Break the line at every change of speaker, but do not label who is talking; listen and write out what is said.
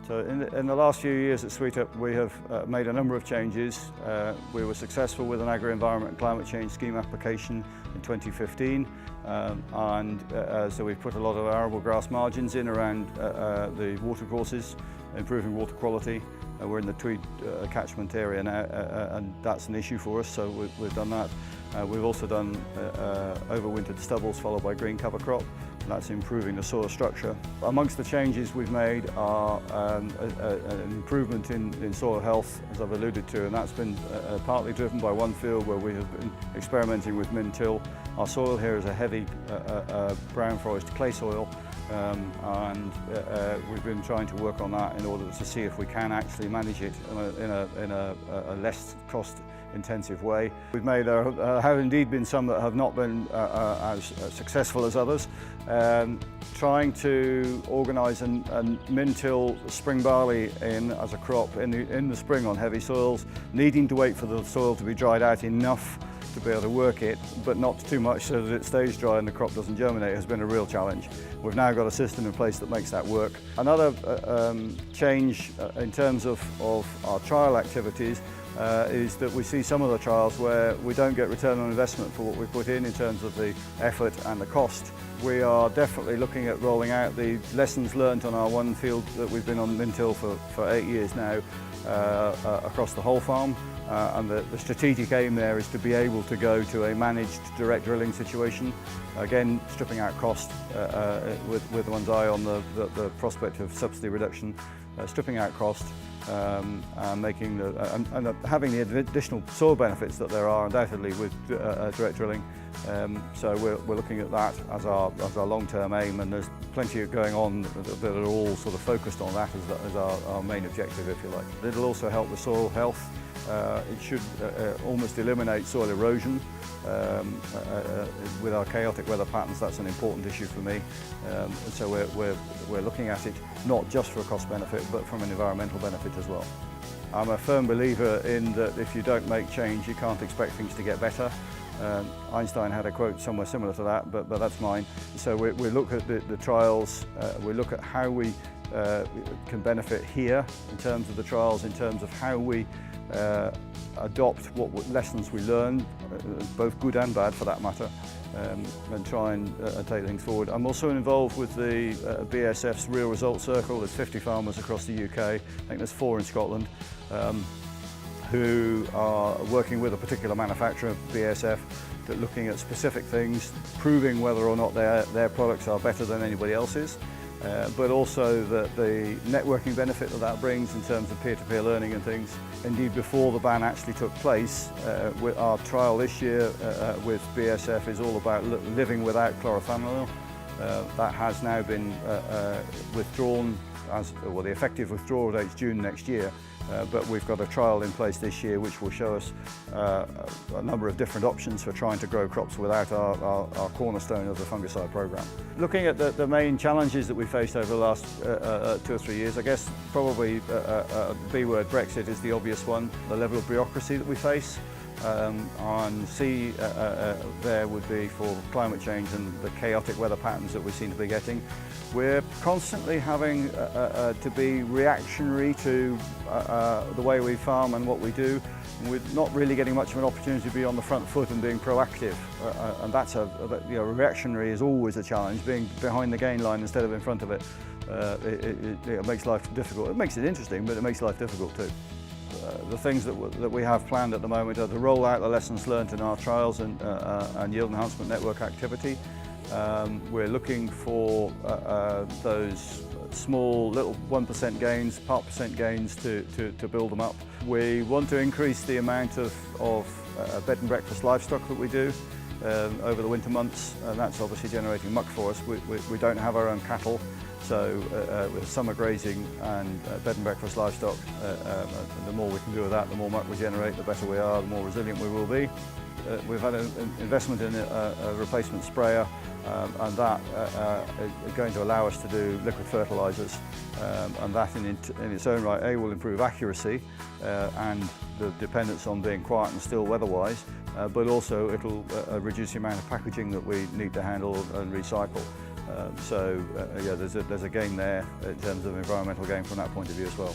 So in the last few years at Sweethope, we have made a number of changes. We were successful with an agri-environment and climate change scheme application in 2015, so we've put a lot of arable grass margins in around the watercourses, improving water quality. We're in the Tweed catchment area now, and that's an issue for us, so we've done that. We've also done overwintered stubbles followed by green cover crop, and that's improving the soil structure. Amongst the changes we've made are an improvement in soil health, as I've alluded to, and that's been partly driven by one field where we have been experimenting with min-till. Our soil here is a heavy brown forest clay soil, and we've been trying to work on that in order to see if we can actually manage it in a less cost-intensive way. We've made, there have indeed been some that have not been as successful as others. Trying to organise and min-till spring barley in as a crop in the spring on heavy soils, needing to wait for the soil to be dried out enough to be able to work it, but not too much so that it stays dry and the crop doesn't germinate, has been a real challenge. We've now got a system in place that makes that work. Another change in terms of our trial activities is that we see some of the trials where we don't get return on investment for what we put in terms of the effort and the cost. We are definitely looking at rolling out the lessons learned on our one field that we've been on min-till for 8 years now across the whole farm. And the strategic aim there is to be able to go to a managed direct drilling situation. Again, stripping out cost with one's eye on the prospect of subsidy reduction, stripping out cost, and making and having the additional soil benefits that there are undoubtedly with direct drilling. So we're looking at that as our long-term aim, and there's plenty of going on that are all sort of focused on that as our main objective, if you like. It'll also help the soil health. It should almost eliminate soil erosion. With our chaotic weather patterns, that's an important issue for me. So we're looking at it not just for a cost benefit, but from an environmental benefit as well. I'm a firm believer in that if you don't make change, you can't expect things to get better. Einstein had a quote somewhere similar to that, but that's mine. So we look at the trials, we look at how we can benefit here in terms of the trials, in terms of how we adopt what lessons we learn, both good and bad for that matter, and try and take things forward. I'm also involved with the BSF's Real Results Circle. There's 50 farmers across the UK, I think there's 4 in Scotland, who are working with a particular manufacturer, BSF, that looking at specific things, proving whether or not their products are better than anybody else's. But also the networking benefit that brings in terms of peer-to-peer learning and things. Indeed, before the ban actually took place, our trial this year with BSF is all about living without chlorothalonil. That has now been withdrawn, the effective withdrawal date's June next year. But we've got a trial in place this year which will show us a number of different options for trying to grow crops without our cornerstone of the fungicide programme. Looking at the main challenges that we faced over the last 2 or 3 years, I guess probably B word Brexit is the obvious one. The level of bureaucracy that we face, and C there would be for climate change and the chaotic weather patterns that we seem to be getting. We're constantly having to be reactionary to the way we farm and what we do. We're not really getting much of an opportunity to be on the front foot and being proactive, and that's reactionary is always a challenge. Being behind the gain line instead of in front of it, it makes life difficult. It makes it interesting, but it makes life difficult too. The things that we have planned at the moment are to roll out the lessons learned in our trials and yield enhancement network activity. We're looking for those small little 1% gains, part percent gains to build them up. We want to increase the amount of bed and breakfast livestock that we do over the winter months, and that's obviously generating muck for us. We don't have our own cattle, so with summer grazing and bed and breakfast livestock, the more we can do with that, the more muck we generate, the better we are, the more resilient we will be. We've had an investment in a replacement sprayer, and that is going to allow us to do liquid fertilisers, and that in its own right will improve accuracy and the dependence on being quiet and still weather-wise, but also it'll reduce the amount of packaging that we need to handle and recycle. Yeah, there's a gain there in terms of environmental gain from that point of view as well.